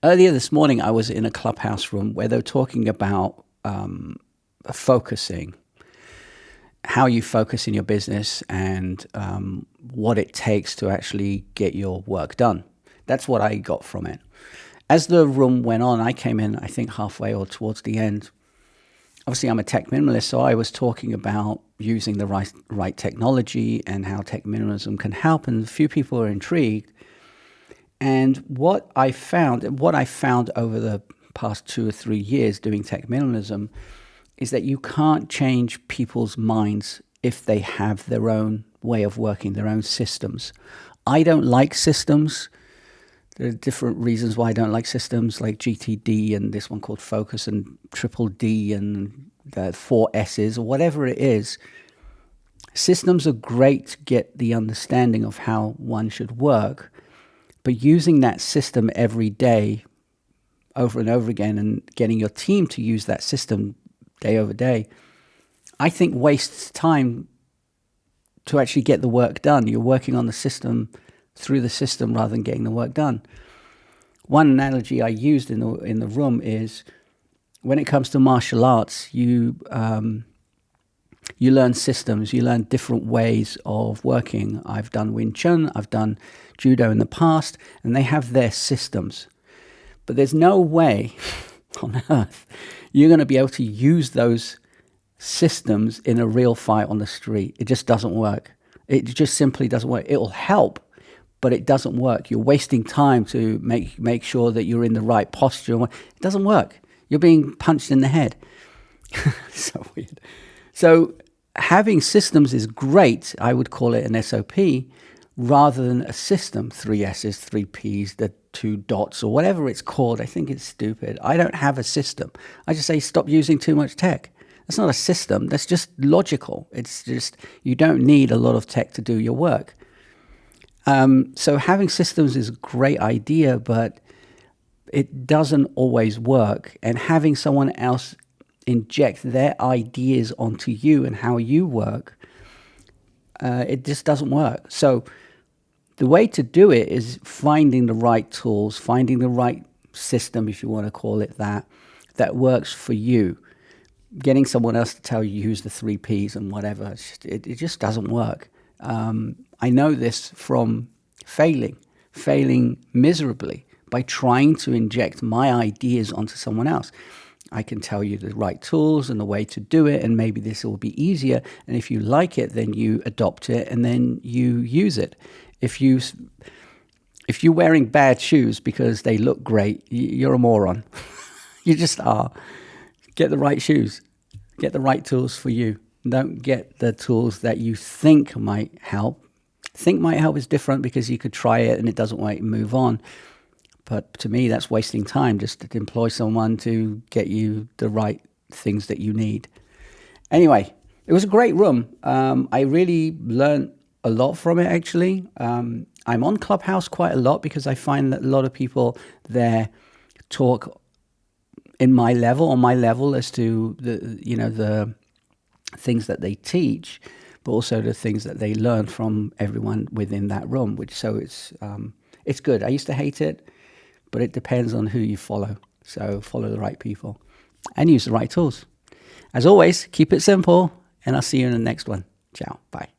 Earlier this morning, I was in a clubhouse room where they were talking about focusing, how you focus in your business, and what it takes to actually get your work done. That's what I got from it. As the room went on, I came in, I think, halfway or towards the end. Obviously, I'm a tech minimalist, so I was talking about using the right technology and how tech minimalism can help, and a few people are intrigued. And what I found over the past 2 or 3 years doing tech minimalism is that you can't change people's minds if they have their own way of working, their own systems. I don't like systems. There are different reasons why I don't like systems, like GTD and this one called Focus and Triple D and the 4 S's or whatever it is. Systems are great to get the understanding of how one should work, but using that system every day, over and over again, and getting your team to use that system day over day, I think wastes time to actually get the work done. You're working on the system, through the system, rather than getting the work done. One analogy I used in the room is when it comes to martial arts, you learn systems, you learn different ways of working. I've done Wing Chun, I've done Judo in the past, and they have their systems. But there's no way on earth you're going to be able to use those systems in a real fight on the street. It just doesn't work. It just simply doesn't work. It will help, but it doesn't work. You're wasting time to make sure that you're in the right posture. It doesn't work. You're being punched in the head. So weird. So having systems is great. I would call it an SOP rather than a system, 3 S's, 3 P's, the 2 dots or whatever it's called. I think it's stupid. I don't have a system. I just say stop using too much tech. That's not a system. That's just logical. It's just you don't need a lot of tech to do your work. So having systems is a great idea, but it doesn't always work. And having someone else inject their ideas onto you and how you work, it just doesn't work. So the way to do it is finding the right tools, finding the right system, if you want to call it that works for you. Getting someone else to tell you use the 3 Ps and whatever, it just doesn't work. I know this from failing miserably by trying to inject my ideas onto someone else. I can tell you the right tools and the way to do it, and maybe this will be easier. And if you like it, then you adopt it and then you use it. If you're wearing bad shoes because they look great, you're a moron. You just are. Get the right shoes. Get the right tools for you. Don't get the tools that you think might help. Think might help is different because you could try it and it doesn't work and move on. But to me, that's wasting time, just to employ someone to get you the right things that you need. Anyway, it was a great room. I really learned a lot from it, actually. I'm on Clubhouse quite a lot because I find that a lot of people there talk on my level as to the things that they teach, but also the things that they learn from everyone within that room. It's good. I used to hate it, but it depends on who you follow. So follow the right people and use the right tools. As always, keep it simple, and I'll see you in the next one. Ciao. Bye.